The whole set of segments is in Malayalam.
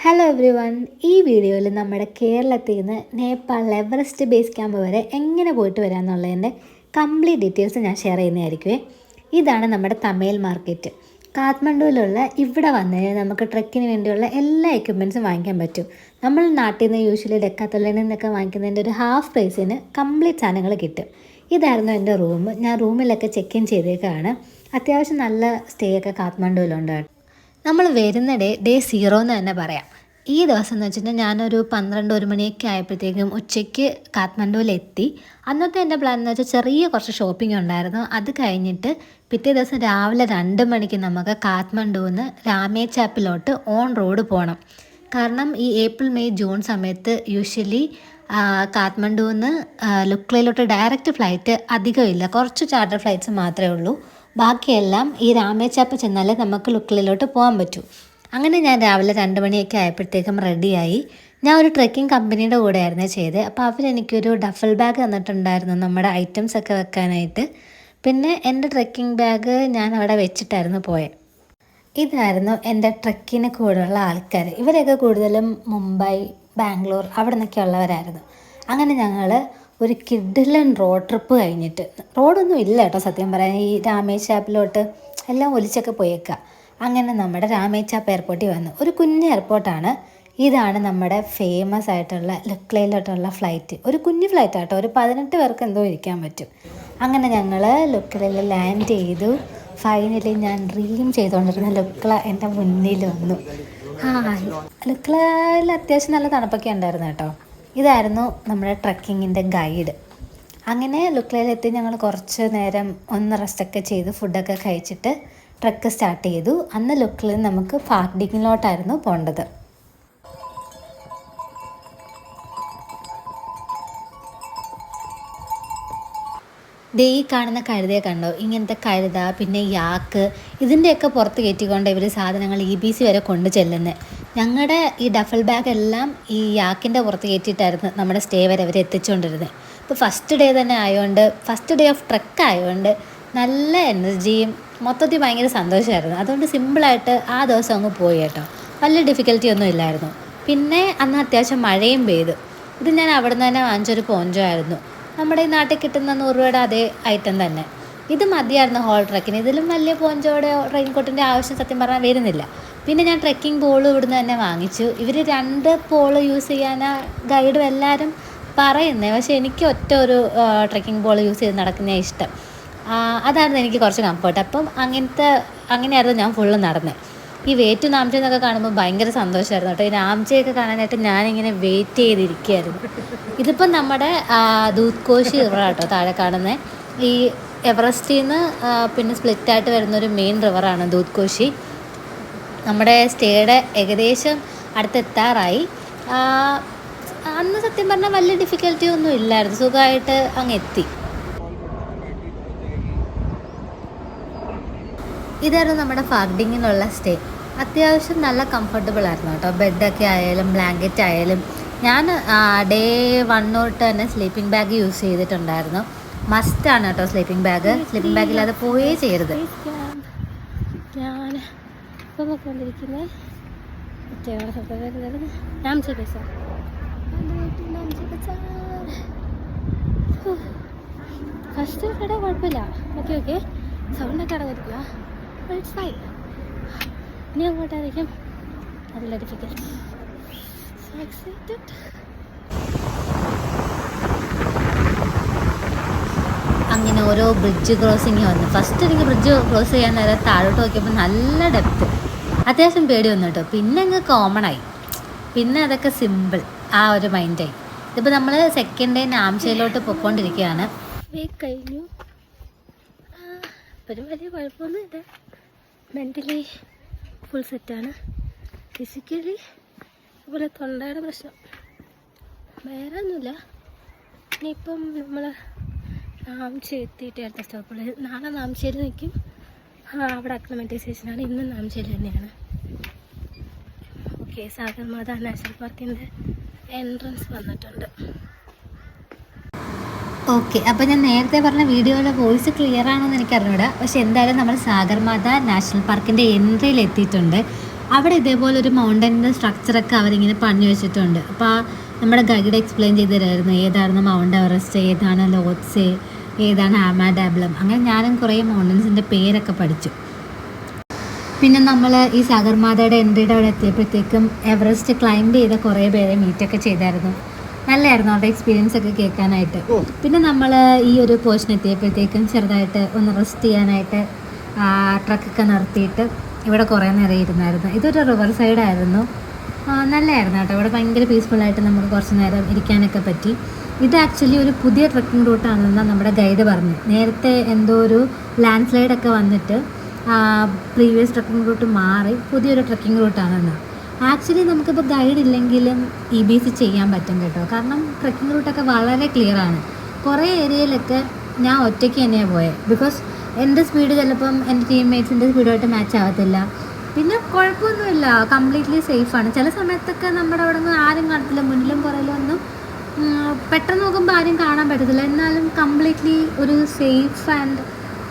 Hello every one. ഈ വീഡിയോയിൽ നമ്മുടെ കേരളത്തിൽ നിന്ന് നേപ്പാൾ എവറസ്റ്റ് ബേസ് ക്യാമ്പ് വരെ എങ്ങനെ പോയിട്ട് വരാമെന്നുള്ളതിൻ്റെ കംപ്ലീറ്റ് ഡീറ്റെയിൽസ് ഞാൻ ഷെയർ ചെയ്യുന്നതായിരിക്കുമേ. ഇതാണ് നമ്മുടെ തമേൽ മാർക്കറ്റ്. കാഠ്മണ്ഡുവിലുള്ള ഇവിടെ വന്ന് നമുക്ക് ട്രെക്കിന് വേണ്ടിയുള്ള എല്ലാ എക്യുപ്മെൻറ്റ്സും വാങ്ങിക്കാൻ പറ്റും. നമ്മൾ നാട്ടിൽ നിന്ന് യൂഷ്വലി ഡെക്കാത്തളിൽ നിന്നൊക്കെ വാങ്ങിക്കുന്നതിൻ്റെ ഒരു ഹാഫ് പ്രൈസിന് കംപ്ലീറ്റ് സാധനങ്ങൾ കിട്ടും. ഇതായിരുന്നു എൻ്റെ റൂം. ഞാൻ റൂമിലൊക്കെ ചെക്ക് ഇൻ ചെയ്തേക്കാണ്. അത്യാവശ്യം നല്ല സ്റ്റേ ഒക്കെ കാഠ്മണ്ഡുവിലുണ്ട്. നമ്മൾ വരുന്ന ഡേ 0 എന്ന് തന്നെ പറയാം. ഈ ദിവസം എന്ന് വെച്ചിട്ടുണ്ടെങ്കിൽ ഞാനൊരു 12-1 മണിയൊക്കെ ആയപ്പോഴത്തേക്കും ഉച്ചയ്ക്ക് കാഠ്മണ്ഡുവിലെത്തി. അന്നത്തെ എൻ്റെ പ്ലാൻ എന്ന് വെച്ചാൽ ചെറിയ കുറച്ച് ഷോപ്പിംഗ് ഉണ്ടായിരുന്നു. അത് കഴിഞ്ഞിട്ട് പിറ്റേ ദിവസം രാവിലെ 2 മണിക്ക് നമുക്ക് കാഠ്മണ്ഡുവിൽ നിന്ന് രാമേച്ചാപ്പിലോട്ട് ഓൺ റോഡ് പോകണം. കാരണം ഈ ഏപ്രിൽ മെയ് ജൂൺ സമയത്ത് യൂഷ്വലി കാഠ്മണ്ഡുവിൽ നിന്ന് ലുക്ലയിലോട്ട് ഡയറക്റ്റ് ഫ്ലൈറ്റ് അധികമില്ല. കുറച്ച് ചാർട്ടർ ഫ്ലൈറ്റ്സ് മാത്രമേ ഉള്ളൂ. ബാക്കിയെല്ലാം ഈ രാമേച്ചാപ്പ് ചെന്നാലേ നമുക്ക് ലുക്ലയിലോട്ട് പോകാൻ പറ്റൂ. അങ്ങനെ ഞാൻ രാവിലെ 2 മണിയൊക്കെ ആയപ്പോഴത്തേക്കും റെഡിയായി. ഞാൻ ഒരു ട്രെക്കിംഗ് കമ്പനിയുടെ കൂടെയായിരുന്നു ചെയ്തത്. അപ്പോൾ അവരെനിക്കൊരു ഡഫൽ ബാഗ് തന്നിട്ടുണ്ടായിരുന്നു നമ്മുടെ ഐറ്റംസ് ഒക്കെ വെക്കാനായിട്ട്. പിന്നെ എൻ്റെ ട്രെക്കിംഗ് ബാഗ് ഞാൻ അവിടെ വെച്ചിട്ടായിരുന്നു പോയത്. ഇതായിരുന്നു എൻ്റെ ട്രെക്കിന് കൂടെയുള്ള ആൾക്കാർ. ഇവരൊക്കെ കൂടുതലും മുംബൈ, ബാംഗ്ലൂർ അവിടെ നിന്നൊക്കെ ഉള്ളവരായിരുന്നു. അങ്ങനെ ഞങ്ങൾ ഒരു കിഡിലൻ റോഡ് ട്രിപ്പ് കഴിഞ്ഞിട്ട്, റോഡൊന്നും ഇല്ല കേട്ടോ സത്യം പറയാൻ, ഈ രാമേശ്വരത്തിലോട്ട് എല്ലാം ഒലിച്ചൊക്കെ പോയേക്കുക. അങ്ങനെ നമ്മുടെ രാമേച്ചാപ്പ് എയർപോർട്ടിൽ വന്നു. ഒരു കുഞ്ഞ് എയർപോർട്ടാണ്. ഇതാണ് നമ്മുടെ ഫേമസ് ആയിട്ടുള്ള ലുക്ലയിലോട്ടുള്ള ഫ്ലൈറ്റ്. ഒരു കുഞ്ഞ് ഫ്ലൈറ്റ് ആട്ടോ, ഒരു 18 പേർക്ക് എന്തോ ഇരിക്കാൻ പറ്റും. അങ്ങനെ ഞങ്ങൾ ലുക്ലയിൽ ലാൻഡ് ചെയ്തു. ഫൈനലി ഞാൻ ഡ്രീം ചെയ്തുകൊണ്ടിരുന്ന ലുക്ല എൻ്റെ മുന്നിൽ വന്നു. ലുക്ലയിൽ അത്യാവശ്യം നല്ല തണുപ്പൊക്കെ ഉണ്ടായിരുന്നു കേട്ടോ. ഇതായിരുന്നു നമ്മുടെ ട്രക്കിങ്ങിൻ്റെ ഗൈഡ്. അങ്ങനെ ലുക്ലയിലെത്തി ഞങ്ങൾ കുറച്ച് നേരം ഒന്ന് റെസ്റ്റൊക്കെ ചെയ്ത് ഫുഡൊക്കെ കഴിച്ചിട്ട് ട്രക്ക് സ്റ്റാർട്ട് ചെയ്തു. അന്ന് ലുക്ലയിൽ നമുക്ക് ഫാക്ഡിങ്ങിലോട്ടായിരുന്നു പോകേണ്ടത്. ദേ ഈ കാണുന്ന കഴുതയെ കണ്ടോ? ഇങ്ങനത്തെ കഴുത, പിന്നെ യാക്ക്, ഇതിൻ്റെയൊക്കെ പുറത്ത് കയറ്റിക്കൊണ്ട് ഇവർ സാധനങ്ങൾ EBC വരെ കൊണ്ടു ചെല്ലുന്നത്. ഞങ്ങളുടെ ഈ ഡഫൽ ബാഗ് എല്ലാം ഈ യാക്കിൻ്റെ പുറത്ത് കയറ്റിയിട്ടായിരുന്നു നമ്മുടെ സ്റ്റേ വരെ അവർ എത്തിച്ചുകൊണ്ടിരുന്നത്. ഇപ്പോൾ ഫസ്റ്റ് ഡേ തന്നെ ആയതുകൊണ്ട്, ഫസ്റ്റ് ഡേ ഓഫ് ട്രെക്ക് ആയതുകൊണ്ട് നല്ല എനർജിയും മൊത്തത്തിൽ ഭയങ്കര സന്തോഷമായിരുന്നു. അതുകൊണ്ട് സിമ്പിളായിട്ട് ആ ദിവസം അങ്ങ് പോയി കേട്ടോ. വലിയ ഡിഫിക്കൽറ്റി ഒന്നും ഇല്ലായിരുന്നു. പിന്നെ അന്ന് അത്യാവശ്യം മഴയും പെയ്തു. ഇത് ഞാൻ അവിടെ നിന്ന് തന്നെ വാങ്ങിച്ചൊരു പോഞ്ചോ ആയിരുന്നു. നമ്മുടെ ഈ നാട്ടിൽ കിട്ടുന്ന 100 രൂപയുടെ അതേ ഐറ്റം തന്നെ. ഇത് മതിയായിരുന്നു ഹോൾ ട്രെക്കിന്. ഇതിലും വലിയ പോഞ്ചോയുടെ റെയിൻകോട്ടിൻ്റെ ആവശ്യം സത്യം പറഞ്ഞാൽ വരുന്നില്ല. പിന്നെ ഞാൻ ട്രെക്കിംഗ് പോൾ ഇവിടുന്ന് തന്നെ വാങ്ങിച്ചു. ഇവർ 2 പോള് യൂസ് ചെയ്യാനാ ഗൈഡും എല്ലാവരും പറയുന്നത്. പക്ഷേ എനിക്ക് ഒറ്റ ഒരു ട്രെക്കിംഗ് പോൾ യൂസ് ചെയ്ത് നടക്കുന്നതാണ് ഇഷ്ടം. അതായിരുന്നു എനിക്ക് കുറച്ച് കംഫർട്ട്. അപ്പം അങ്ങനെയായിരുന്നു ഞാൻ ഫുള്ള് നടന്നത്. ഈ വേറ്റു നാംചെ എന്നൊക്കെ കാണുമ്പോൾ ഭയങ്കര സന്തോഷമായിരുന്നു കേട്ടോ. ഈ നാംചെയൊക്കെ കാണാനായിട്ട് ഞാനിങ്ങനെ വെയിറ്റ് ചെയ്തിരിക്കുകയായിരുന്നു. ഇതിപ്പം നമ്മുടെ ദൂത്കോശി റിവറാട്ടോ താഴെ കാണുന്നത്. ഈ എവറസ്റ്റിൽ നിന്ന് പിന്നെ സ്പ്ലിറ്റായിട്ട് വരുന്നൊരു മെയിൻ റിവറാണ് ദൂത്കോശി. നമ്മുടെ സ്റ്റേയുടെ ഏകദേശം അടുത്തെത്താറായി. അന്ന് സത്യം പറഞ്ഞാൽ വലിയ ഡിഫിക്കൽറ്റി ഒന്നും ഇല്ലായിരുന്നു. സുഖമായിട്ട് അങ്ങ് എത്തി. ഇതായിരുന്നു നമ്മുടെ ഫാക്ഡിങ്ങിനുള്ള സ്റ്റേ. അത്യാവശ്യം നല്ല കംഫർട്ടബിൾ ആയിരുന്നു കേട്ടോ. ബെഡൊക്കെ ആയാലും ബ്ലാങ്കറ്റ് ആയാലും. ഞാൻ ഡേ 1 തൊട്ട് തന്നെ സ്ലീപ്പിംഗ് ബാഗ് യൂസ് ചെയ്തിട്ടുണ്ടായിരുന്നു. മസ്റ്റാണ് കേട്ടോ സ്ലീപ്പിംഗ് ബാഗ്. സ്ലീപ്പിംഗ് ബാഗില്ലാതെ പോയേ ചെയ്യരുത്. ഞാൻ ഇപ്പോൾ നോക്കിക്കൊണ്ടിരിക്കുന്നത് ഫസ്റ്റ് കട കുഴപ്പമില്ല. ഓക്കെ സൗണ്ടൊക്കെ അടങ്ങിയിരിക്കുക. It's fine. ഇനി അങ്ങോട്ടായിരിക്കും നല്ല ഡിഫിക്കൽട്ട്. So excited. അങ്ങനെ ഓരോ ബ്രിഡ്ജ് ക്രോസിങ് വന്നു. ഫസ്റ്റ് എനിക്ക് ബ്രിഡ്ജ് ക്രോസ് ചെയ്യാൻ നേരം താഴോട്ട് നോക്കിയപ്പോൾ നല്ല ഡെപ്ത്, അത്യാവശ്യം പേടി വന്നു കേട്ടോ. പിന്നെ അങ്ങ് കോമൺ ആയി. പിന്നെ അതൊക്കെ സിമ്പിൾ, ആ ഒരു മൈൻഡായി. ഇതിപ്പോൾ നമ്മൾ സെക്കൻഡ് ഡേ നാംചയിലോട്ട് പൊയ്ക്കൊണ്ടിരിക്കുകയാണ്. കഴിഞ്ഞു. ഇപ്പോഴും വലിയ കുഴപ്പമൊന്നുമില്ല. മെൻ്റലി ഫുൾ സെറ്റാണ്. ഫിസിക്കലി അതുപോലെ തൊണ്ടയുടെ പ്രശ്നം വേറെ ഒന്നുമില്ല. ഇനിയിപ്പം നമ്മൾ നാംചെ എത്തിയിട്ട് അടുത്ത സ്റ്റോപ്പിൽ നാളെ നാംചയിൽ നിൽക്കും. അവിടെ അക്ലമറ്റൈസേഷനാണ്. ഇന്ന് നാംചയിൽ തന്നെയാണ്. ഓക്കെ, സാഗർമാത നാഷണൽ പാർക്കിൻ്റെ എൻട്രൻസ് വന്നിട്ടുണ്ട്. ഓക്കെ, അപ്പോൾ ഞാൻ നേരത്തെ പറഞ്ഞ വീഡിയോയിലെ വോയിസ് ക്ലിയർ ആണോ എന്ന് എനിക്ക് അറിഞ്ഞൂടാ. പക്ഷെ എന്തായാലും നമ്മൾ സാഗർമാത നാഷണൽ പാർക്കിൻ്റെ എൻട്രിയിൽ എത്തിയിട്ടുണ്ട്. അവിടെ ഇതേപോലെ ഒരു മൗണ്ടൻ്റെ സ്ട്രക്ചറൊക്കെ അവരിങ്ങനെ പണിഞ്ഞു വെച്ചിട്ടുണ്ട്. അപ്പോൾ നമ്മുടെ ഗൈഡ് എക്സ്പ്ലെയിൻ ചെയ്ത് തരായിരുന്നു ഏതായിരുന്നു മൗണ്ട് എവറസ്റ്റ്, ഏതാണ് ലോത്സെ, ഏതാണ് ആമാഡാബ്ലം. അങ്ങനെ ഞാനും കുറേ മൗണ്ടൻസിൻ്റെ പേരൊക്കെ പഠിച്ചു. പിന്നെ നമ്മൾ ഈ സഗർമാതയുടെ എൻട്രിയുടെ അവിടെ എത്തിയപ്പോഴത്തേക്കും എവറസ്റ്റ് ക്ലൈംബ് ചെയ്ത കുറേ പേരെ മീറ്റൊക്കെ ചെയ്തായിരുന്നു. നല്ലതായിരുന്നു അവരുടെ എക്സ്പീരിയൻസ് ഒക്കെ കേൾക്കാനായിട്ട്. പിന്നെ നമ്മൾ ഈ ഒരു പോർഷൻ എത്തിയപ്പോഴത്തേക്കും ചെറുതായിട്ട് ഒന്ന് റെസ്റ്റ് ചെയ്യാനായിട്ട് ട്രക്കൊക്കെ നിർത്തിയിട്ട് ഇവിടെ കുറേ നേരം ഇരുന്നായിരുന്നു. ഇതൊരു റിവർ സൈഡായിരുന്നു. നല്ലതായിരുന്നു കേട്ടോ. ഇവിടെ ഭയങ്കര പീസ്ഫുള്ളായിട്ട് നമുക്ക് കുറച്ച് നേരം ഇരിക്കാനൊക്കെ പറ്റി. ഇത് ആക്ച്വലി ഒരു പുതിയ ട്രക്കിംഗ് റൂട്ടാണെന്നാണ് നമ്മുടെ ഗൈഡ് പറഞ്ഞു. നേരത്തെ എന്തോ ഒരു ലാൻഡ് സ്ലൈഡൊക്കെ വന്നിട്ട് പ്രീവിയസ് ട്രക്കിംഗ് റൂട്ട് മാറി പുതിയൊരു ട്രക്കിംഗ് റൂട്ടാണെന്ന്. ആക്ച്വലി നമുക്കിപ്പോൾ ഗൈഡ് ഇല്ലെങ്കിലും EBC ചെയ്യാൻ പറ്റും കേട്ടോ. കാരണം ട്രക്കിംഗ് റൂട്ടൊക്കെ വളരെ ക്ലിയറാണ്. കുറേ ഏരിയയിലൊക്കെ ഞാൻ ഒറ്റയ്ക്ക് തന്നെയാണ് പോയത്. ബിക്കോസ് എൻ്റെ സ്പീഡ് ചിലപ്പം എൻ്റെ ടീംമേറ്റ്സിൻ്റെ സ്പീഡുമായിട്ട് മാച്ച് ആകത്തില്ല. പിന്നെ കുഴപ്പമൊന്നുമില്ല, കംപ്ലീറ്റ്ലി സേഫാണ്. ചില സമയത്തൊക്കെ നമ്മുടെ അവിടെ നിന്ന് ആരും കാണത്തില്ല, മുന്നിലും പുറകിലും ഒന്നും പെട്ടെന്ന് നോക്കുമ്പോൾ ആരും കാണാൻ പറ്റത്തില്ല. എന്നാലും കംപ്ലീറ്റ്ലി ഒരു സേഫ് ആൻഡ്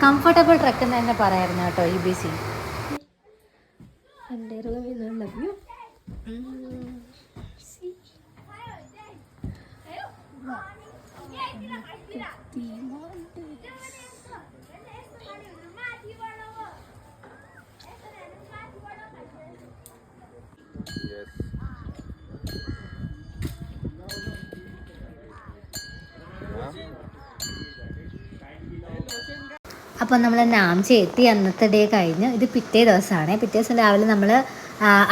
കംഫർട്ടബിൾ ട്രക്ക് എന്ന് തന്നെ പറയായിരുന്നു കേട്ടോ EBC. അപ്പോൾ നമ്മൾ നാംചി എത്തി. അന്നത്തെ ഡേ കഴിഞ്ഞ് ഇത് പിറ്റേ ദിവസമാണ്. പിറ്റേ ദിവസം രാവിലെ നമ്മൾ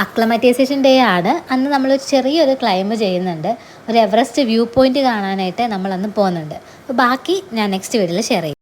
അക്ലമറ്റൈസേഷൻ ഡേ ആണ്. അന്ന് നമ്മൾ ചെറിയൊരു ക്ലൈംബ് ചെയ്യുന്നുണ്ട്. ഒരു എവറസ്റ്റ് വ്യൂ പോയിൻറ്റ് കാണാനായിട്ട് നമ്മളന്ന് പോകുന്നുണ്ട്. അപ്പോൾ ബാക്കി ഞാൻ നെക്സ്റ്റ് വീഡിയോയിൽ ഷെയർ ചെയ്യും.